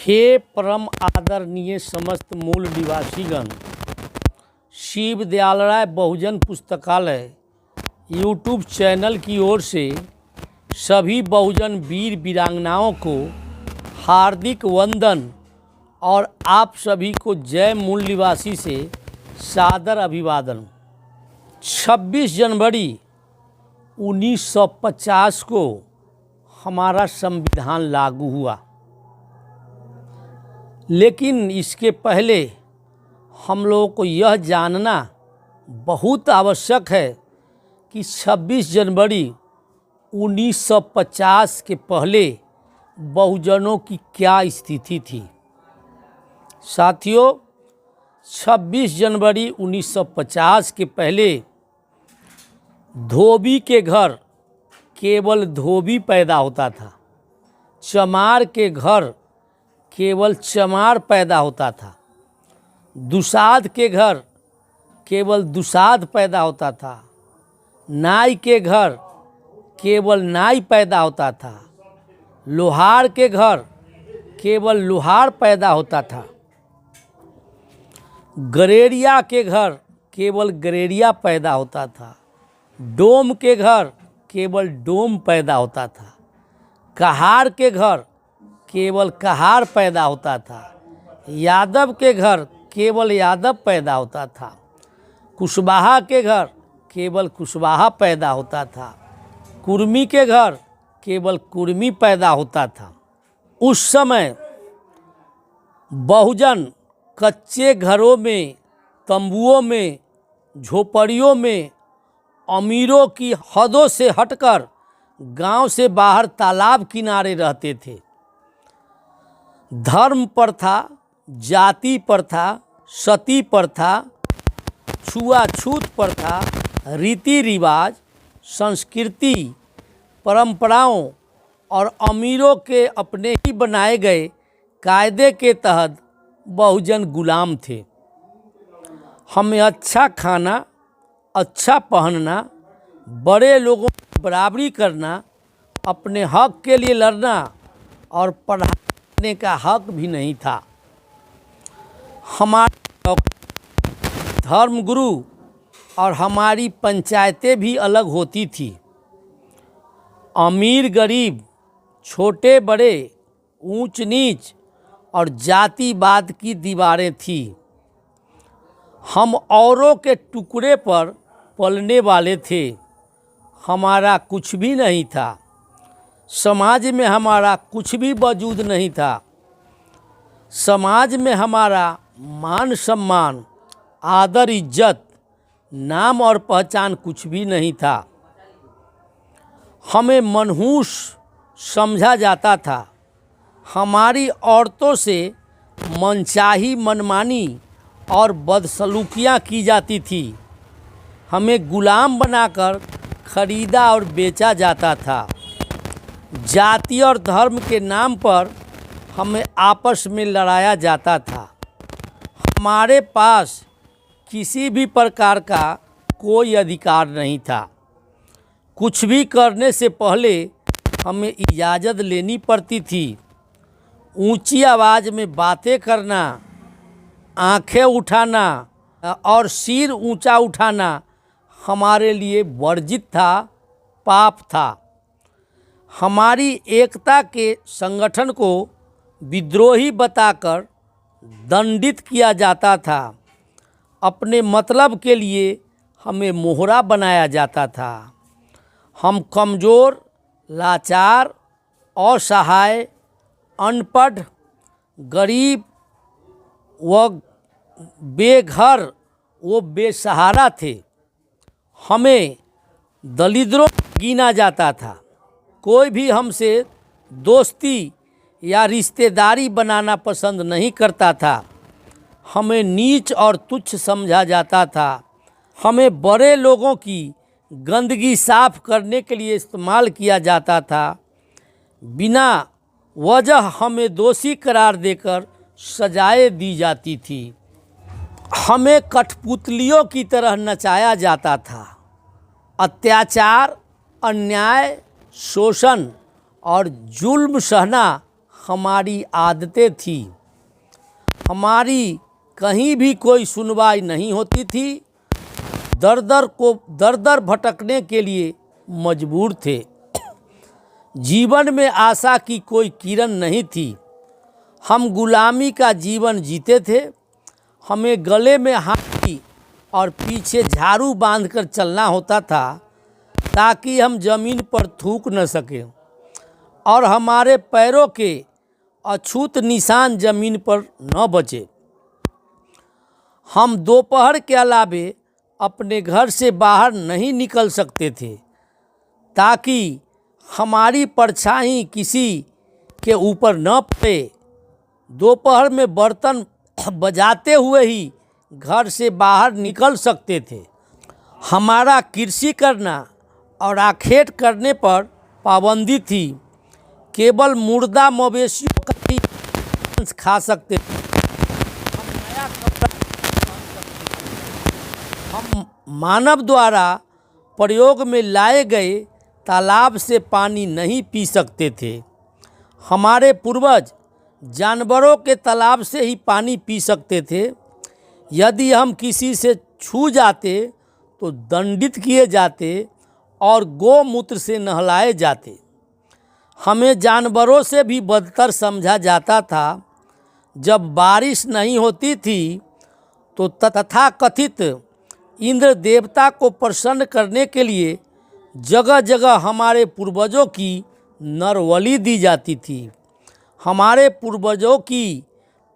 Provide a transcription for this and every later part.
हे परम आदरणीय समस्त मूल निवासीगण, शिव दयाल राय बहुजन पुस्तकालय यूट्यूब चैनल की ओर से सभी बहुजन वीर वीरांगनाओं को हार्दिक वंदन और आप सभी को जय मूल निवासी से सादर अभिवादन। 26 जनवरी 1950 को हमारा संविधान लागू हुआ, लेकिन इसके पहले हम लोगों को यह जानना बहुत आवश्यक है कि 26 जनवरी 1950 के पहले बहुजनों की क्या स्थिति थी। साथियों, 26 जनवरी 1950 के पहले धोबी के घर केवल धोबी पैदा होता था, चमार के घर केवल चमार पैदा होता था, दुसाध के घर केवल दुसाध पैदा होता था, नाई के घर केवल नाई पैदा होता था, लोहार के घर केवल लोहार पैदा होता था, गरेरिया के घर केवल गरेरिया पैदा होता था, डोम के घर केवल डोम पैदा होता था, कहार के घर केवल कहार पैदा होता था, यादव के घर केवल यादव पैदा होता था, कुशवाहा के घर केवल कुशवाहा पैदा होता था, कुर्मी के घर केवल कुर्मी पैदा होता था। उस समय बहुजन कच्चे घरों में, तंबुओं में, झोपड़ियों में, अमीरों की हदों से हटकर गांव से बाहर तालाब किनारे रहते थे। धर्म प्रथा, जाति प्रथा, सती प्रथा, छुआछूत प्रथा, रीति रिवाज, संस्कृति, परंपराओं और अमीरों के अपने ही बनाए गए कायदे के तहत बहुजन गुलाम थे। हमें अच्छा खाना, अच्छा पहनना, बड़े लोगों की बराबरी करना, अपने हक के लिए लड़ना और पढ़ाई करने का हक भी नहीं था। हमारे धर्मगुरु और हमारी पंचायतें भी अलग होती थी। अमीर गरीब, छोटे बड़े, ऊंच नीच और जातिवाद की दीवारें थी। हम औरों के टुकड़े पर पलने वाले थे। हमारा कुछ भी नहीं था। समाज में हमारा कुछ भी वजूद नहीं था। समाज में हमारा मान सम्मान, आदर इज्जत, नाम और पहचान कुछ भी नहीं था। हमें मनहूस समझा जाता था। हमारी औरतों से मनचाही, मनमानी और बदसलूकियाँ की जाती थी। हमें गुलाम बनाकर खरीदा और बेचा जाता था। जाति और धर्म के नाम पर हमें आपस में लड़ाया जाता था। हमारे पास किसी भी प्रकार का कोई अधिकार नहीं था। कुछ भी करने से पहले हमें इजाज़त लेनी पड़ती थी। ऊंची आवाज़ में बातें करना, आंखें उठाना और सिर ऊंचा उठाना हमारे लिए वर्जित था, पाप था। हमारी एकता के संगठन को विद्रोही बताकर दंडित किया जाता था। अपने मतलब के लिए हमें मोहरा बनाया जाता था। हम कमज़ोर, लाचार, असहाय, अनपढ़, गरीब व बेघर वो बेसहारा थे। हमें दलिद्रों गिना जाता था। कोई भी हमसे दोस्ती या रिश्तेदारी बनाना पसंद नहीं करता था। हमें नीच और तुच्छ समझा जाता था। हमें बड़े लोगों की गंदगी साफ करने के लिए इस्तेमाल किया जाता था। बिना वजह हमें दोषी करार देकर सजाएं दी जाती थी। हमें कठपुतलियों की तरह नचाया जाता था। अत्याचार, अन्याय, शोषण और जुल्म सहना हमारी आदतें थी। हमारी कहीं भी कोई सुनवाई नहीं होती थी। दर दर भटकने के लिए मजबूर थे। जीवन में आशा की कोई किरण नहीं थी। हम गुलामी का जीवन जीते थे। हमें गले में हाथी और पीछे झाड़ू बांधकर चलना होता था ताकि हम जमीन पर थूक न सकें और हमारे पैरों के अछूत निशान जमीन पर न बचे। हम दोपहर के अलावे अपने घर से बाहर नहीं निकल सकते थे ताकि हमारी परछाई किसी के ऊपर न पड़े। दोपहर में बर्तन बजाते हुए ही घर से बाहर निकल सकते थे। हमारा कृषि करना और आखेट करने पर पाबंदी थी। केवल मुर्दा मवेशियों का ही मांस खा सकते थे। हम नया कपड़ा पहन सकते थे। हम मानव द्वारा प्रयोग में लाए गए तालाब से पानी नहीं पी सकते थे। हमारे पूर्वज जानवरों के तालाब से ही पानी पी सकते थे। यदि हम किसी से छू जाते तो दंडित किए जाते और गोमूत्र से नहलाए जाते। हमें जानवरों से भी बदतर समझा जाता था। जब बारिश नहीं होती थी तो तथाकथित इंद्र देवता को प्रसन्न करने के लिए जगह जगह हमारे पूर्वजों की नरबलि दी जाती थी। हमारे पूर्वजों की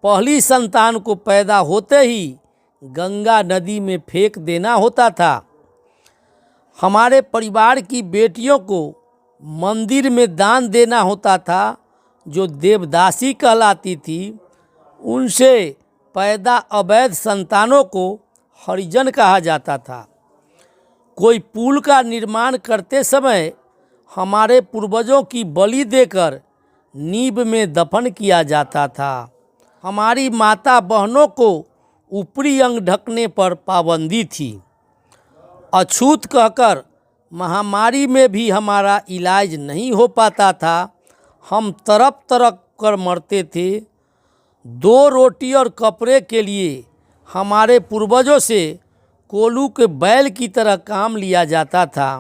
पहली संतान को पैदा होते ही गंगा नदी में फेंक देना होता था। हमारे परिवार की बेटियों को मंदिर में दान देना होता था जो देवदासी कहलाती थी। उनसे पैदा अवैध संतानों को हरिजन कहा जाता था। कोई पुल का निर्माण करते समय हमारे पूर्वजों की बलि देकर नींव में दफन किया जाता था। हमारी माता बहनों को ऊपरी अंग ढकने पर पाबंदी थी। अछूत कहकर महामारी में भी हमारा इलाज नहीं हो पाता था। हम तड़प तड़प कर मरते थे। 2 रोटी और कपड़े के लिए हमारे पूर्वजों से कोल्हू के बैल की तरह काम लिया जाता था।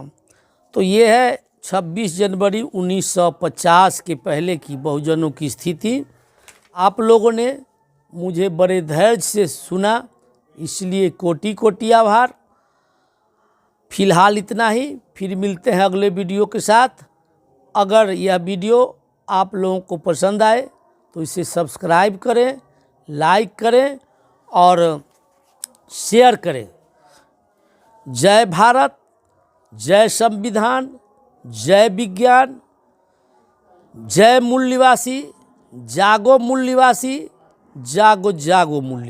तो ये है 26 जनवरी 1950 के पहले की बहुजनों की स्थिति। आप लोगों ने मुझे बड़े धैर्य से सुना, इसलिए कोटि कोटि आभार। फिलहाल इतना ही, फिर मिलते हैं अगले वीडियो के साथ। अगर यह वीडियो आप लोगों को पसंद आए तो इसे सब्सक्राइब करें, लाइक करें और शेयर करें। जय भारत, जय संविधान, जय विज्ञान, जय मूल निवासी, जागो मूल निवासी, जागो जागो मूल निवासी।